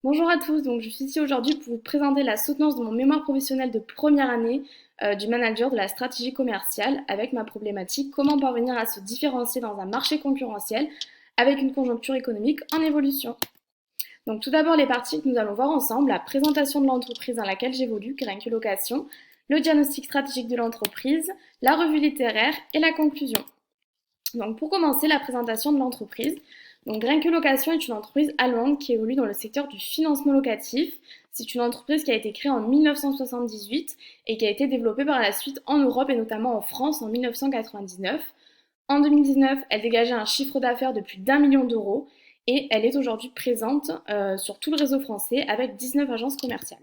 Bonjour à tous, donc je suis ici aujourd'hui pour vous présenter la soutenance de mon mémoire professionnel de première année du manager de la stratégie commerciale avec ma problématique comment parvenir à se différencier dans un marché concurrentiel avec une conjoncture économique en évolution. Donc tout d'abord les parties que nous allons voir ensemble, la présentation de l'entreprise dans laquelle j'évolue, Grenke Location, le diagnostic stratégique de l'entreprise, la revue littéraire et la conclusion. Donc pour commencer, la présentation de l'entreprise. Donc Grenke Location est une entreprise allemande qui évolue dans le secteur du financement locatif. C'est une entreprise qui a été créée en 1978 et qui a été développée par la suite en Europe et notamment en France en 1999. En 2019, elle dégageait un chiffre d'affaires de plus d'1 million d'euros et elle est aujourd'hui présente sur tout le réseau français avec 19 agences commerciales.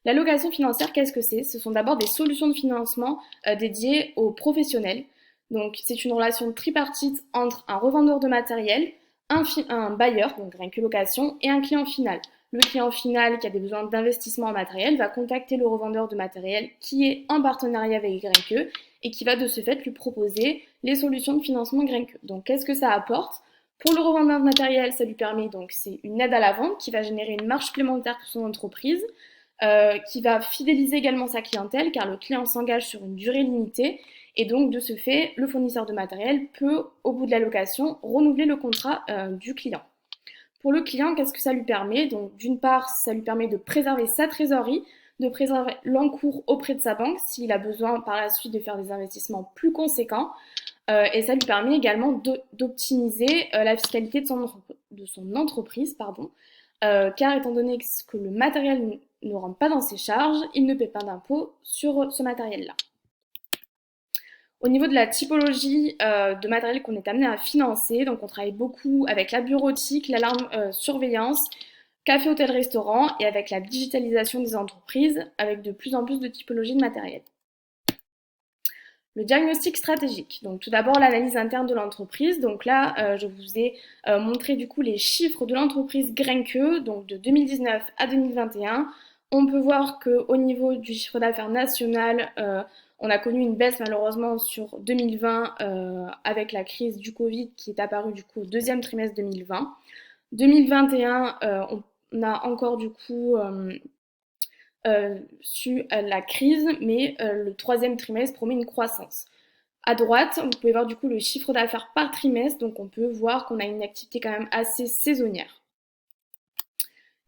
La location financière, qu'est-ce que c'est? Ce sont d'abord des solutions de financement dédiées aux professionnels. Donc, c'est une relation tripartite entre un revendeur de matériel, un bailleur, donc Grenke Location, et un client final. Le client final qui a des besoins d'investissement en matériel va contacter le revendeur de matériel qui est en partenariat avec Grenke et qui va de ce fait lui proposer les solutions de financement Grenke. Donc, qu'est-ce que ça apporte? Pour le revendeur de matériel, ça lui permet, donc c'est une aide à la vente qui va générer une marge supplémentaire pour son entreprise qui va fidéliser également sa clientèle car le client s'engage sur une durée limitée et donc de ce fait, le fournisseur de matériel peut, au bout de la location, renouveler le contrat du client. Pour le client, qu'est-ce que ça lui permet? Donc d'une part, ça lui permet de préserver sa trésorerie, de préserver l'encours auprès de sa banque s'il a besoin par la suite de faire des investissements plus conséquents. Et ça lui permet également d'optimiser la fiscalité de son entreprise, car étant donné que le matériel ne rentre pas dans ses charges, il ne paie pas d'impôt sur ce matériel-là. Au niveau de la typologie de matériel qu'on est amené à financer, donc on travaille beaucoup avec la bureautique, l'alarme surveillance, café, hôtel, restaurant et avec la digitalisation des entreprises avec de plus en plus de typologies de matériel. Le diagnostic stratégique. Donc tout d'abord l'analyse interne de l'entreprise. Donc là, je vous ai montré du coup les chiffres de l'entreprise Grenke, donc de 2019 à 2021. On peut voir qu'au niveau du chiffre d'affaires national, on a connu une baisse malheureusement sur 2020 avec la crise du Covid qui est apparue du coup au deuxième trimestre 2020. 2021, on a encore du coup la crise, mais le troisième trimestre promet une croissance. À droite, vous pouvez voir du coup le chiffre d'affaires par trimestre, donc on peut voir qu'on a une activité quand même assez saisonnière.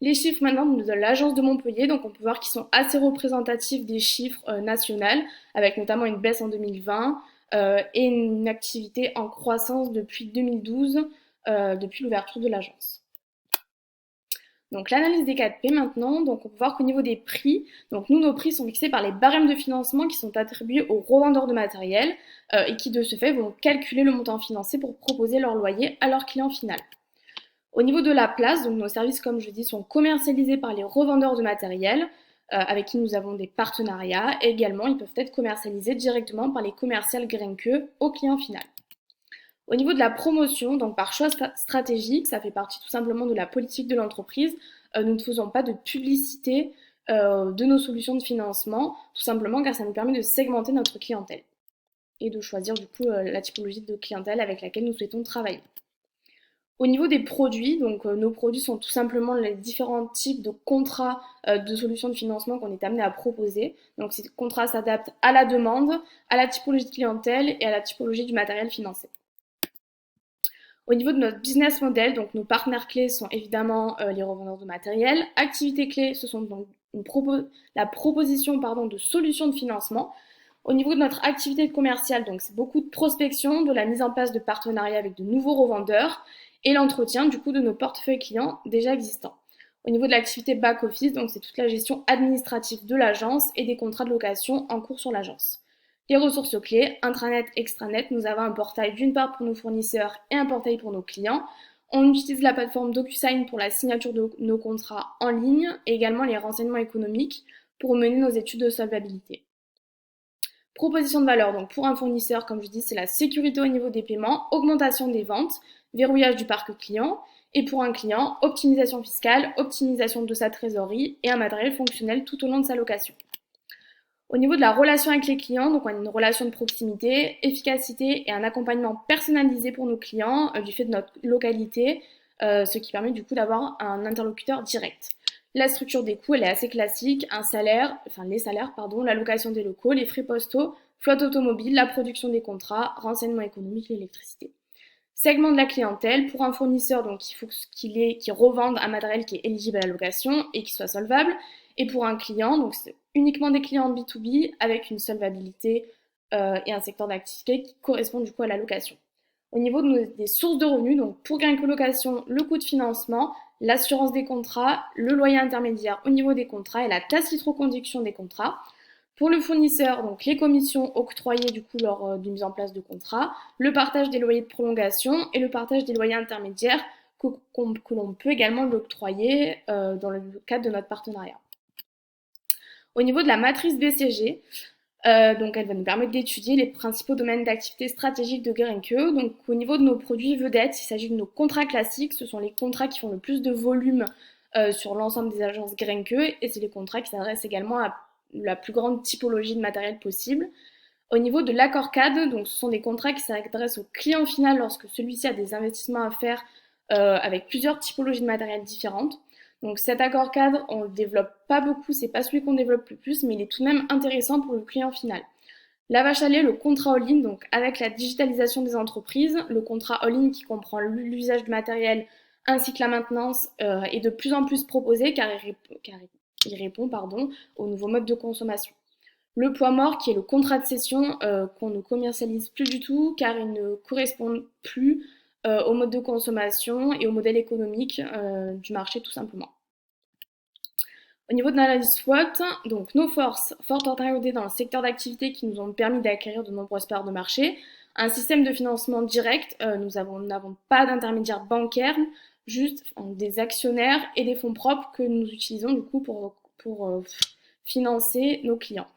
Les chiffres maintenant de l'agence de Montpellier, donc on peut voir qu'ils sont assez représentatifs des chiffres nationaux, avec notamment une baisse en 2020 et une activité en croissance depuis 2012, depuis l'ouverture de l'agence. Donc l'analyse des 4P maintenant, donc on peut voir qu'au niveau des prix, donc nous nos prix sont fixés par les barèmes de financement qui sont attribués aux revendeurs de matériel et qui de ce fait vont calculer le montant financé pour proposer leur loyer à leur client final. Au niveau de la place, donc nos services comme je dis sont commercialisés par les revendeurs de matériel avec qui nous avons des partenariats et également ils peuvent être commercialisés directement par les commerciales Grenke au client final. Au niveau de la promotion, donc par choix stratégique, ça fait partie tout simplement de la politique de l'entreprise. Nous ne faisons pas de publicité de nos solutions de financement, tout simplement car ça nous permet de segmenter notre clientèle et de choisir du coup la typologie de clientèle avec laquelle nous souhaitons travailler. Au niveau des produits, donc nos produits sont tout simplement les différents types de contrats de solutions de financement qu'on est amené à proposer. Donc ces contrats s'adaptent à la demande, à la typologie de clientèle et à la typologie du matériel financé. Au niveau de notre business model, donc nos partenaires clés sont évidemment les revendeurs de matériel. Activités clés, ce sont donc la proposition de solutions de financement. Au niveau de notre activité commerciale, donc c'est beaucoup de prospection, de la mise en place de partenariats avec de nouveaux revendeurs et l'entretien du coup de nos portefeuilles clients déjà existants. Au niveau de l'activité back-office, donc c'est toute la gestion administrative de l'agence et des contrats de location en cours sur l'agence. Les ressources clés, intranet, extranet, nous avons un portail d'une part pour nos fournisseurs et un portail pour nos clients. On utilise la plateforme DocuSign pour la signature de nos contrats en ligne et également les renseignements économiques pour mener nos études de solvabilité. Proposition de valeur, donc pour un fournisseur, comme je dis, c'est la sécurité au niveau des paiements, augmentation des ventes, verrouillage du parc client, et pour un client, optimisation fiscale, optimisation de sa trésorerie et un matériel fonctionnel tout au long de sa location. Au niveau de la relation avec les clients, donc on a une relation de proximité, efficacité et un accompagnement personnalisé pour nos clients du fait de notre localité ce qui permet du coup d'avoir un interlocuteur direct. La structure des coûts, elle est assez classique, les salaires, pardon, la location des locaux, les frais postaux, flotte automobile, la production des contrats, renseignement économique, l'électricité. Segment de la clientèle, pour un fournisseur, donc il faut qu'il revende un matériel qui est éligible à la location et qui soit solvable. Et pour un client, donc c'est uniquement des clients B2B avec une solvabilité et un secteur d'activité qui correspond du coup à la location. Au niveau des sources de revenus, donc pour gain colocation, le coût de financement, l'assurance des contrats, le loyer intermédiaire au niveau des contrats et la tacite reconduction des contrats. Pour le fournisseur, donc les commissions octroyées du coup lors de mise en place de contrats, le partage des loyers de prolongation et le partage des loyers intermédiaires que l'on peut également l'octroyer dans le cadre de notre partenariat. Au niveau de la matrice BCG, donc elle va nous permettre d'étudier les principaux domaines d'activité stratégique de Grenke. Donc au niveau de nos produits vedettes, il s'agit de nos contrats classiques, ce sont les contrats qui font le plus de volume sur l'ensemble des agences Grenke et c'est les contrats qui s'adressent également à la plus grande typologie de matériel possible. Au niveau de l'accord cadre, donc ce sont des contrats qui s'adressent au client final lorsque celui-ci a des investissements à faire avec plusieurs typologies de matériel différentes. Donc cet accord cadre, on le développe pas beaucoup, c'est pas celui qu'on développe le plus, mais il est tout de même intéressant pour le client final. La vache à lait, le contrat all-in, donc avec la digitalisation des entreprises, le contrat all-in qui comprend l'usage du matériel ainsi que la maintenance est de plus en plus proposé car il répond aux nouveaux modes de consommation. Le poids mort qui est le contrat de cession qu'on ne commercialise plus du tout car il ne correspond plus au mode de consommation et au modèle économique du marché tout simplement. Au niveau de l'analyse SWOT, donc nos forces orientées dans le secteur d'activité qui nous ont permis d'acquérir de nombreuses parts de marché, un système de financement direct, nous n'avons pas d'intermédiaire bancaire, juste des actionnaires et des fonds propres que nous utilisons du coup pour financer nos clients.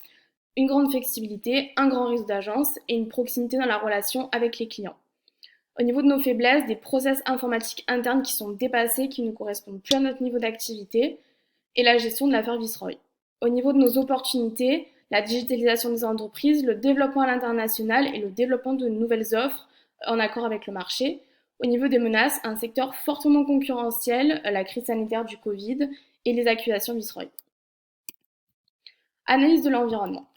Une grande flexibilité, un grand réseau d'agences et une proximité dans la relation avec les clients. Au niveau de nos faiblesses, des process informatiques internes qui sont dépassés, qui ne correspondent plus à notre niveau d'activité, et la gestion de l'affaire Viceroy. Au niveau de nos opportunités, la digitalisation des entreprises, le développement à l'international et le développement de nouvelles offres en accord avec le marché. Au niveau des menaces, un secteur fortement concurrentiel, la crise sanitaire du Covid et les accusations Viceroy. Analyse de l'environnement.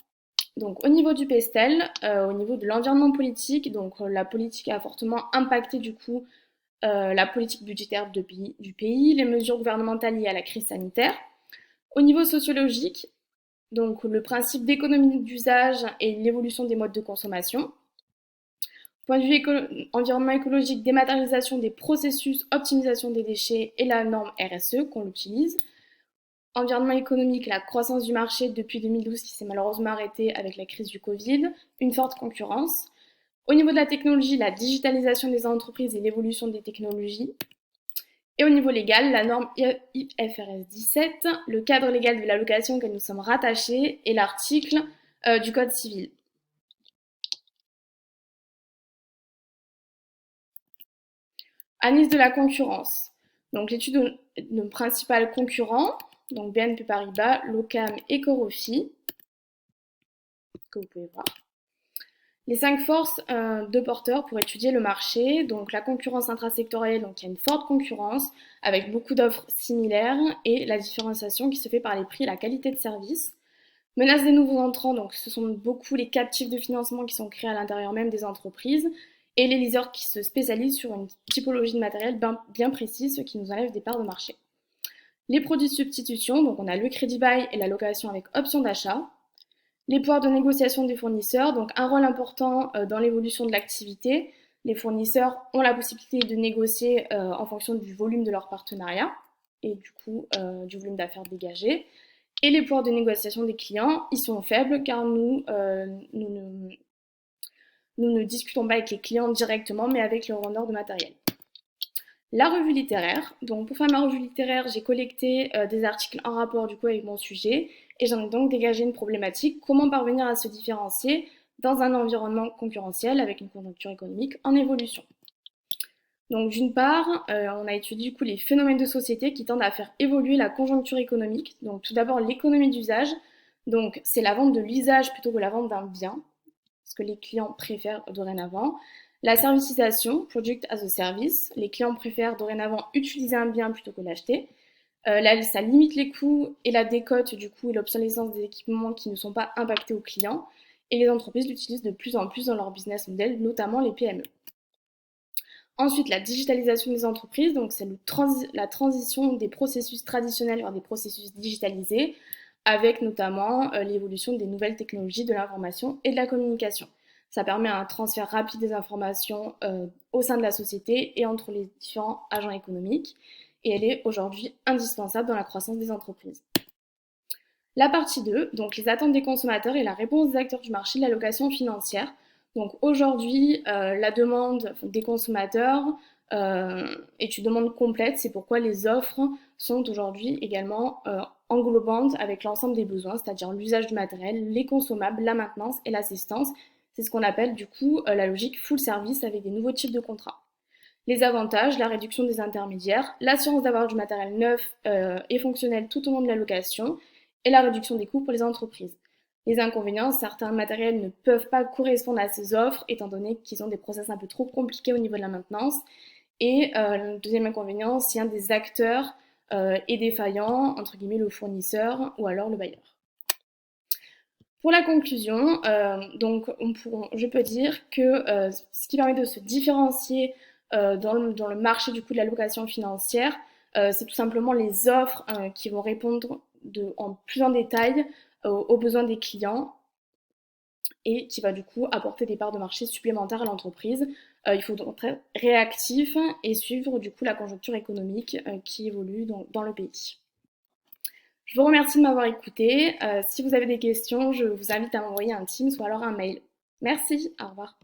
Donc au niveau du PESTEL, au niveau de l'environnement politique, donc la politique a fortement impacté du coup la politique budgétaire du pays, les mesures gouvernementales liées à la crise sanitaire. Au niveau sociologique, donc le principe d'économie d'usage et l'évolution des modes de consommation. Point de vue environnement écologique, dématérialisation des processus, optimisation des déchets et la norme RSE qu'on l'utilise. Environnement économique, la croissance du marché depuis 2012 qui s'est malheureusement arrêtée avec la crise du Covid, une forte concurrence. Au niveau de la technologie, la digitalisation des entreprises et l'évolution des technologies. Et au niveau légal, la norme IFRS 17, le cadre légal de la location auquel nous sommes rattachés et l'article du Code civil. Analyse de la concurrence. Donc l'étude de nos principaux concurrents, donc BNP Paribas, Locam et Corofi, que vous pouvez voir. Les 5 forces de porteurs pour étudier le marché, donc la concurrence intrasectorielle, donc il y a une forte concurrence avec beaucoup d'offres similaires et la différenciation qui se fait par les prix et la qualité de service. Menace des nouveaux entrants, donc ce sont beaucoup les captifs de financement qui sont créés à l'intérieur même des entreprises et les leasers qui se spécialisent sur une typologie de matériel bien précise, ce qui nous enlève des parts de marché. Les produits de substitution, donc on a le crédit bail et la location avec option d'achat. Les pouvoirs de négociation des fournisseurs, donc un rôle important dans l'évolution de l'activité. Les fournisseurs ont la possibilité de négocier en fonction du volume de leur partenariat et du coup du volume d'affaires dégagé. Et les pouvoirs de négociation des clients, ils sont faibles car nous ne discutons pas avec les clients directement mais avec les revendeurs de matériel. La revue littéraire. Donc pour faire ma revue littéraire, j'ai collecté des articles en rapport du coup avec mon sujet et j'en ai donc dégagé une problématique, comment parvenir à se différencier dans un environnement concurrentiel avec une conjoncture économique en évolution. Donc d'une part, on a étudié du coup les phénomènes de société qui tendent à faire évoluer la conjoncture économique. Donc tout d'abord l'économie d'usage, donc c'est la vente de l'usage plutôt que la vente d'un bien, ce que les clients préfèrent dorénavant. La servicisation, Product as a Service. Les clients préfèrent dorénavant utiliser un bien plutôt que l'acheter. Ça limite les coûts et la décote du coup et l'obsolescence des équipements qui ne sont pas impactés aux clients. Et les entreprises l'utilisent de plus en plus dans leur business model, notamment les PME. Ensuite, la digitalisation des entreprises, donc c'est la transition des processus traditionnels vers des processus digitalisés, avec notamment l'évolution des nouvelles technologies de l'information et de la communication. Ça permet un transfert rapide des informations au sein de la société et entre les différents agents économiques, et elle est aujourd'hui indispensable dans la croissance des entreprises. La partie 2, donc les attentes des consommateurs et la réponse des acteurs du marché de la location financière. Donc aujourd'hui, la demande des consommateurs est une demande complète, c'est pourquoi les offres sont aujourd'hui également englobantes avec l'ensemble des besoins, c'est-à-dire l'usage du matériel, les consommables, la maintenance et l'assistance. C'est ce qu'on appelle du coup la logique full service avec des nouveaux types de contrats. Les avantages, la réduction des intermédiaires, l'assurance d'avoir du matériel neuf et fonctionnel tout au long de la location et la réduction des coûts pour les entreprises. Les inconvénients, certains matériels ne peuvent pas correspondre à ces offres étant donné qu'ils ont des process un peu trop compliqués au niveau de la maintenance. Et le deuxième inconvénient, si un des acteurs est défaillant, entre guillemets le fournisseur ou alors le bailleur. Pour la conclusion, je peux dire que ce qui permet de se différencier dans le marché du coup de la location financière, c'est tout simplement les offres qui vont répondre plus en détail aux besoins des clients et qui va du coup apporter des parts de marché supplémentaires à l'entreprise. Il faut donc être réactif et suivre du coup la conjoncture économique qui évolue dans le pays. Je vous remercie de m'avoir écouté. Si vous avez des questions, je vous invite à m'envoyer un Teams ou alors un mail. Merci, au revoir.